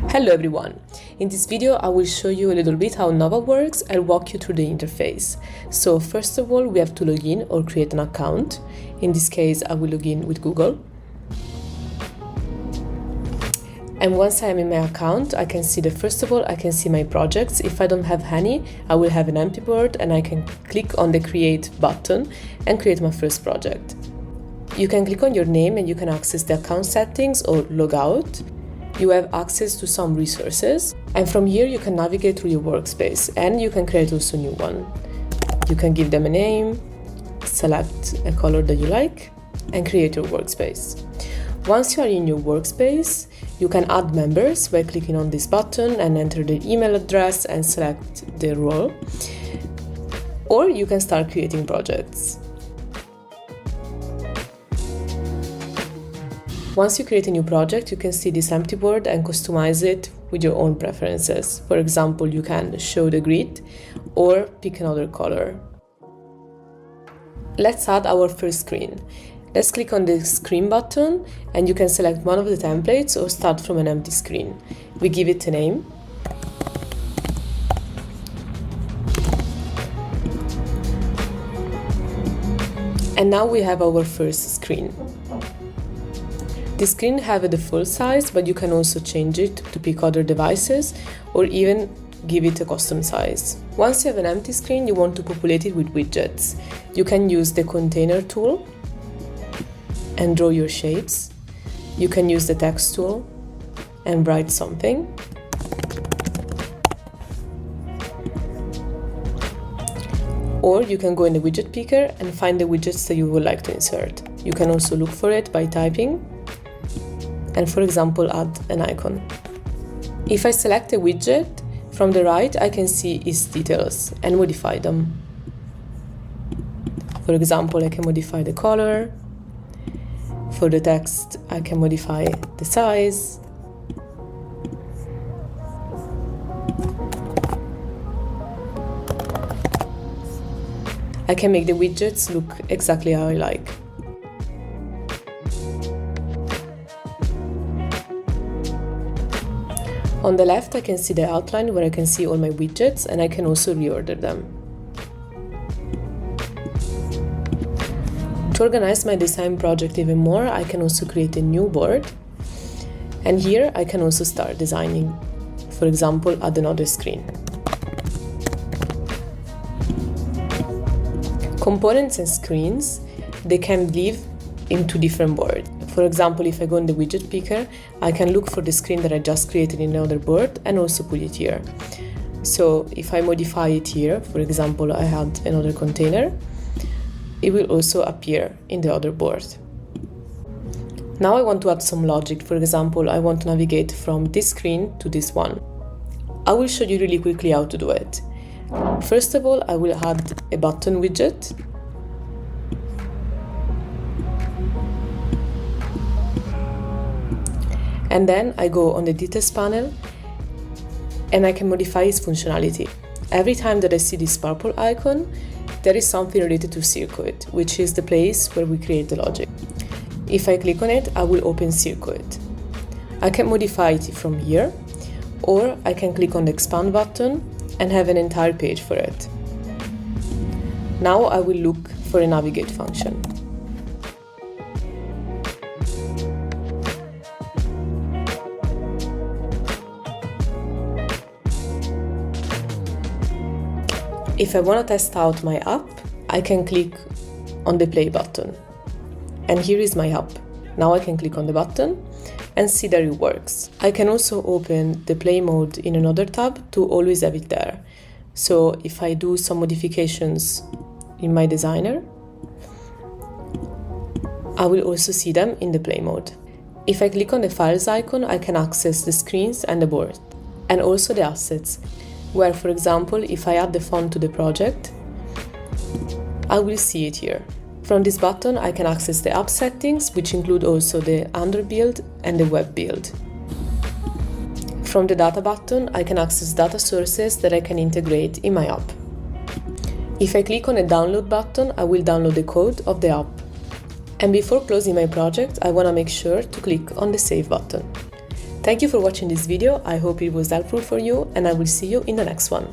Hello everyone! In this video I will show you a little bit how Nowa works and walk you through the interface. So first of all we have to log in or create an account. In this case I will log in with Google. And once I am in my account I can see that first of all I can see my projects. If I don't have any I will have an empty board and I can click on the create button and create my first project. You can click on your name and you can access the account settings or log out. You have access to some resources, and from here you can navigate through your workspace and you can create also a new one. You can give them a name, select a color that you like, and create your workspace. Once you are in your workspace, you can add members by clicking on this button and enter their email address and select their role. Or you can start creating projects. Once you create a new project, you can see this empty board and customize it with your own preferences. For example, you can show the grid or pick another color. Let's add our first screen. Let's click on the screen button and you can select one of the templates or start from an empty screen. We give it a name. And now we have our first screen. The screen have a default size, but you can also change it to pick other devices or even give it a custom size. Once you have an empty screen, you want to populate it with widgets. You can use the container tool and draw your shapes. You can use the text tool and write something. Or you can go in the widget picker and find the widgets that you would like to insert. You can also look for it by typing and, for example, add an icon. If I select a widget, from the right I can see its details and modify them. For example, I can modify the color. For the text, I can modify the size. I can make the widgets look exactly how I like. On the left, I can see the outline where I can see all my widgets and I can also reorder them. To organize my design project even more, I can also create a new board. And here I can also start designing. For example, add another screen. Components and screens, they can live in two different boards. For example, if I go in the widget picker, I can look for the screen that I just created in another board and also put it here. So if I modify it here, for example, I had another container, it will also appear in the other board. Now I want to add some logic. For example, I want to navigate from this screen to this one. I will show you really quickly how to do it. First of all, I will add a button widget. And then I go on the details panel and I can modify its functionality. Every time that I see this purple icon, there is something related to circuit, which is the place where we create the logic. If I click on it, I will open circuit. I can modify it from here, or I can click on the expand button and have an entire page for it. Now I will look for a navigate function. If I want to test out my app, I can click on the play button. And here is my app. Now I can click on the button and see that it works. I can also open the play mode in another tab to always have it there. So if I do some modifications in my designer, I will also see them in the play mode. If I click on the files icon, I can access the screens and the board, and also the assets, where, for example, if I add the font to the project, I will see it here. From this button, I can access the app settings, which include also the Android build and the web build. From the data button, I can access data sources that I can integrate in my app. If I click on the download button, I will download the code of the app. And before closing my project, I want to make sure to click on the save button. Thank you for watching this video, I hope it was helpful for you and I will see you in the next one.